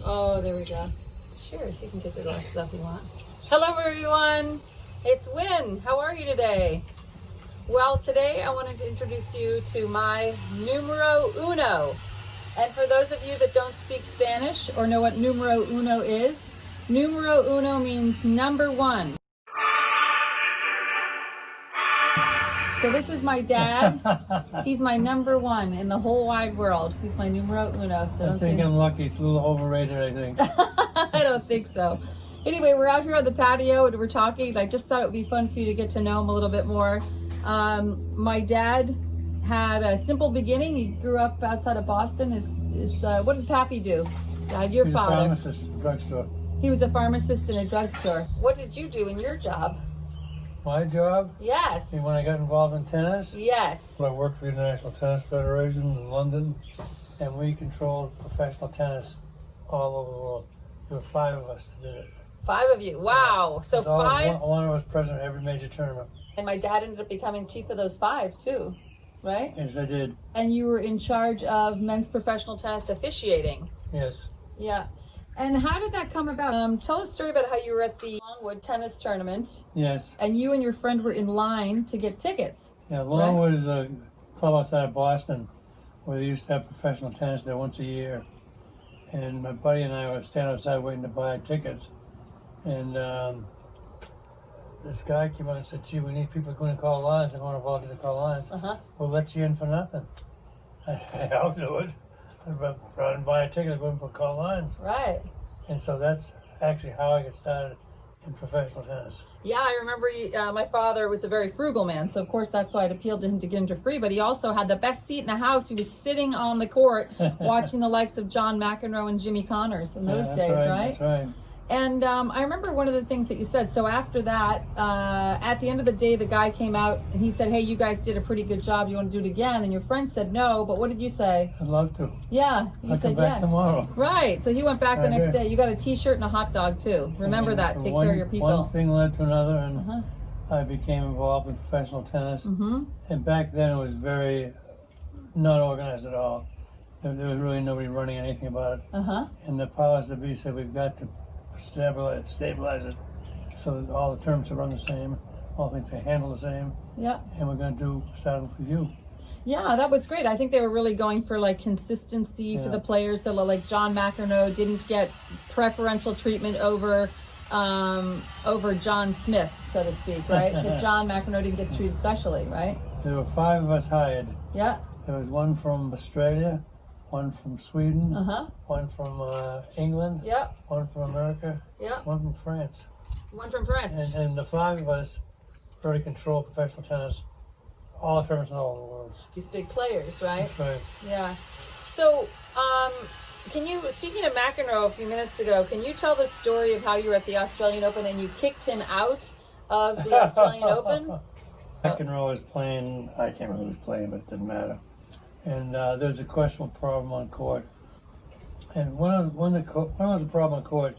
Oh, there we go. Sure, you can take your glasses off if you want. Hello, everyone. It's Win. How are you today? Well, today I wanted to introduce you to my numero uno. And for those of you that don't speak Spanish or know what numero uno is, numero uno means number one. So this is my dad. He's my number one in the whole wide world. He's my numero uno. So I think I'm lucky. It's a little overrated, I think. I don't think so. Anyway, we're out here on the patio and we're talking. I just thought it would be fun for you to get to know him a little bit more. My dad had a simple beginning. He grew up outside of Boston. What did Pappy do? Your father. He was a pharmacist in a drugstore. He was a pharmacist in a drugstore. What did you do in your job? My job? Yes. And when I got involved in tennis? Yes. I worked for the International Tennis Federation in London, and we controlled professional tennis all over the world. There were 5 of us that did it. 5 of you. Wow. So 5. One of us president of every major tournament. And my dad ended up becoming chief of those 5 too, right? Yes, I did. And you were in charge of men's professional tennis officiating. Yes. Yeah. And how did that come about? Tell a story about how you were at the Longwood tennis tournament. Yes. And you and your friend were in line to get tickets. Yeah, Longwood is a club outside of Boston where they used to have professional tennis there once a year. And my buddy and I were standing outside waiting to buy tickets. And this guy came out and said, gee, we need people going to call lines. I want to volunteer to call lines. We'll let you in for nothing. I said, I'll do it. I'd rather than buy a ticket, I'd go and call lines. Right. And so that's actually how I got started in professional tennis. Yeah, I remember my father was a very frugal man, so of course that's why it appealed to him to get into free, but he also had the best seat in the house. He was sitting on the court watching the likes of John McEnroe and Jimmy Connors in those days, right? That's right. And I remember one of the things that you said. So after that, at the end of the day, the guy came out and he said, hey, you guys did a pretty good job. You want to do it again? And your friend said no, but what did you say? I'd love to. Yeah, you said come back tomorrow. Right, so he went back the next day. You got a t-shirt and a hot dog too. Remember that, take care of your people. One thing led to another, and I became involved in professional tennis. And back then it was very not organized at all. There was really nobody running anything about it. And the powers that be said, we've got to stabilize it so that all the terms are run the same, all things are handled the same. Yeah. And we're going to start with you. Yeah, that was great. I think they were really going for like consistency for the players. So like John McEnroe didn't get preferential treatment over John Smith, so to speak, right? That John McEnroe didn't get treated specially, right? There were 5 of us hired. Yeah. There was one from Australia, one from Sweden, one from England, one from America, one from France. One from France. And the 5 of us really control professional tennis, all the tournaments in all over the world. These big players, right? That's right. Yeah. So, can you, speaking of McEnroe a few minutes ago, can you tell the story of how you were at the Australian Open and you kicked him out of the Australian Open? McEnroe was playing, I can't remember who was playing, but it didn't matter. And there was a questionable problem on court. And when there was a problem on court,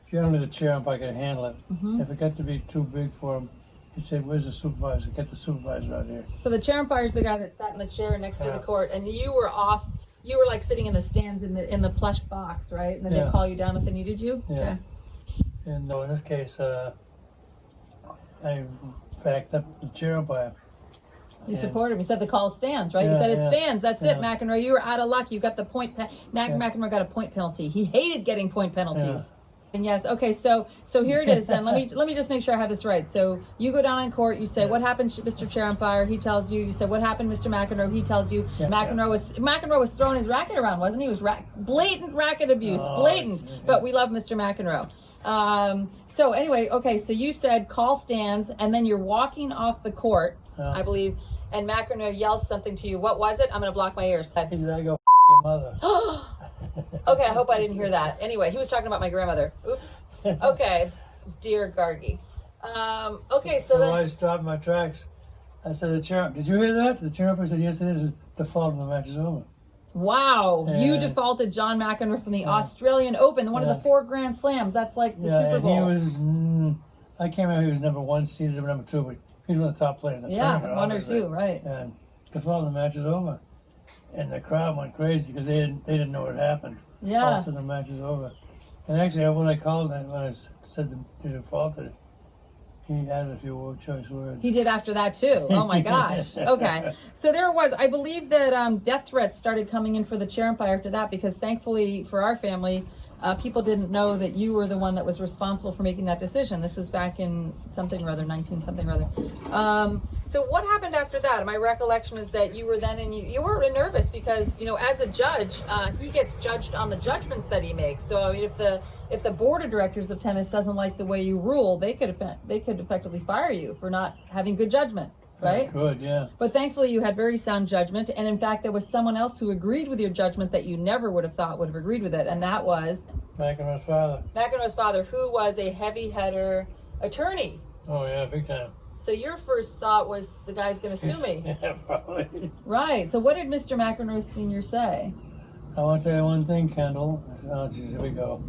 if you're under the chair umpire, I could handle it. If it got to be too big for him, he'd say, where's the supervisor? Get the supervisor out here. So the chair umpire is the guy that sat in the chair next to the court, and you were off. You were like sitting in the stands in the plush box, right? And then they'd call you down if they needed you? Yeah. Okay. And in this case, I backed up the chair umpire. You supported him. You said the call stands, right? You said it stands. That's it, McEnroe. You were out of luck. You got the point. McEnroe got a point penalty. He hated getting point penalties. And yes, okay. So here it is. Then let me just make sure I have this right. So you go down in court. You say, "What happened, Mr. Chair Umpire?" He tells you. You say, "What happened, Mr. McEnroe?" He tells you. McEnroe was throwing his racket around, wasn't he? It was blatant racket abuse, blatant. But we love Mr. McEnroe. So anyway, okay. So you said call stands, and then you're walking off the court, I believe. And McEnroe yells something to you. What was it? I'm going to block my ears. He said, I go, your mother. Okay, I hope I didn't hear that. Anyway, he was talking about my grandmother. Oops. Okay. Dear Gargi. Okay, so then... I stopped my tracks. I said, did you hear that? The chairman said, yes, it is. Default, and the match is over. Wow. And you defaulted John McEnroe from the Australian Open, one of the 4 Grand Slams. That's like the Super Bowl. And he was, I can't remember if he was number 1 seeded or number 2, but he's one of the top players in the tournament. Yeah, 1 or 2, right. And default, the match is over. And the crowd went crazy because they didn't know what had happened. Yeah. All of a sudden the match is over. And actually, when I called and when I said the defaulted, he added a few choice words. He did after that too. Oh my gosh. Okay. So there was, I believe that death threats started coming in for the chair umpire after that, because thankfully for our family, people didn't know that you were the one that was responsible for making that decision. This was back in something or other, 19 something or other. So what happened after that? My recollection is that you were then, and you were nervous because, you know, as a judge, he gets judged on the judgments that he makes. So I mean, if the board of directors of tennis doesn't like the way you rule, they could effectively fire you for not having good judgment. Right? Good, yeah. But thankfully you had very sound judgment, and in fact there was someone else who agreed with your judgment that you never would have thought would have agreed with it, and that was McEnroe's father. McEnroe's father, who was a heavy hitter attorney. Oh yeah, big time. So your first thought was, the guy's going to sue me. Yeah, probably. Right. So what did Mr. McEnroe Sr. say? I want to tell you one thing, Kendall. I said, oh geez, here we go.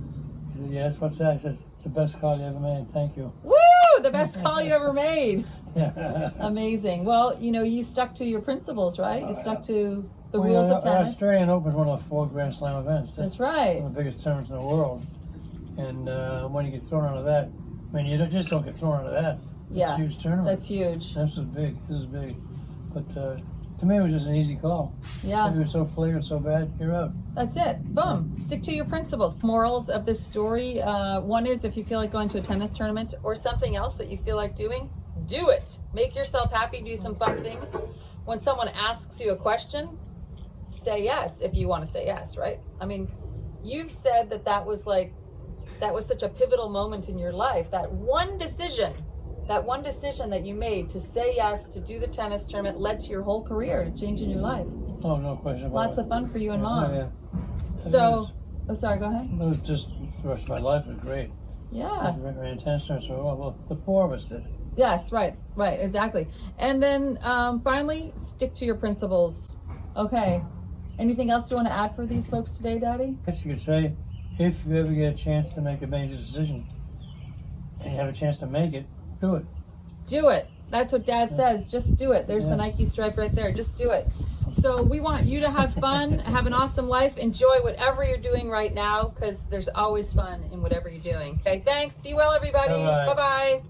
He said, yes, what's that? I said, it's the best call you ever made. Thank you. Woo! The best call you ever made. Yeah. Amazing. Well, you know, you stuck to your principles, right? You stuck to the Well, rules yeah, of tennis. Australian Open is one of the 4 Grand Slam events. That's right. One of the biggest tournaments in the world. And when you get thrown out of that, I mean, you just don't get thrown out of that. Yeah. It's a huge tournament. That's huge. This is big. This is big. But to me, it was just an easy call. Yeah. If you were so flagrant, so bad, you're out. That's it. Boom. Stick to your principles. Morals of this story. One is, if you feel like going to a tennis tournament or something else that you feel like doing, do it. Make yourself happy. Do some fun things. When someone asks you a question, say yes if you want to say yes, right? I mean, you've said that was such a pivotal moment in your life. That one decision that you made to say yes to do the tennis tournament led to your whole career, a change in your life. Oh, no question about Lots it. of fun for you and Mom. Yeah. So, oh, sorry, go ahead. It was just, the rest of my life was great. Yeah. I ran tennis tournaments for, well, the 4 of us did. Yes, right, exactly. And then finally, stick to your principles. Okay. Anything else you want to add for these folks today, Daddy? I guess you could say, if you ever get a chance to make a major decision, and you have a chance to make it, do it. Do it. That's what Dad says. Just do it. There's the Nike stripe right there. Just do it. So we want you to have fun, have an awesome life, enjoy whatever you're doing right now, because there's always fun in whatever you're doing. Okay, thanks. Be well, everybody. Bye-bye. Bye-bye.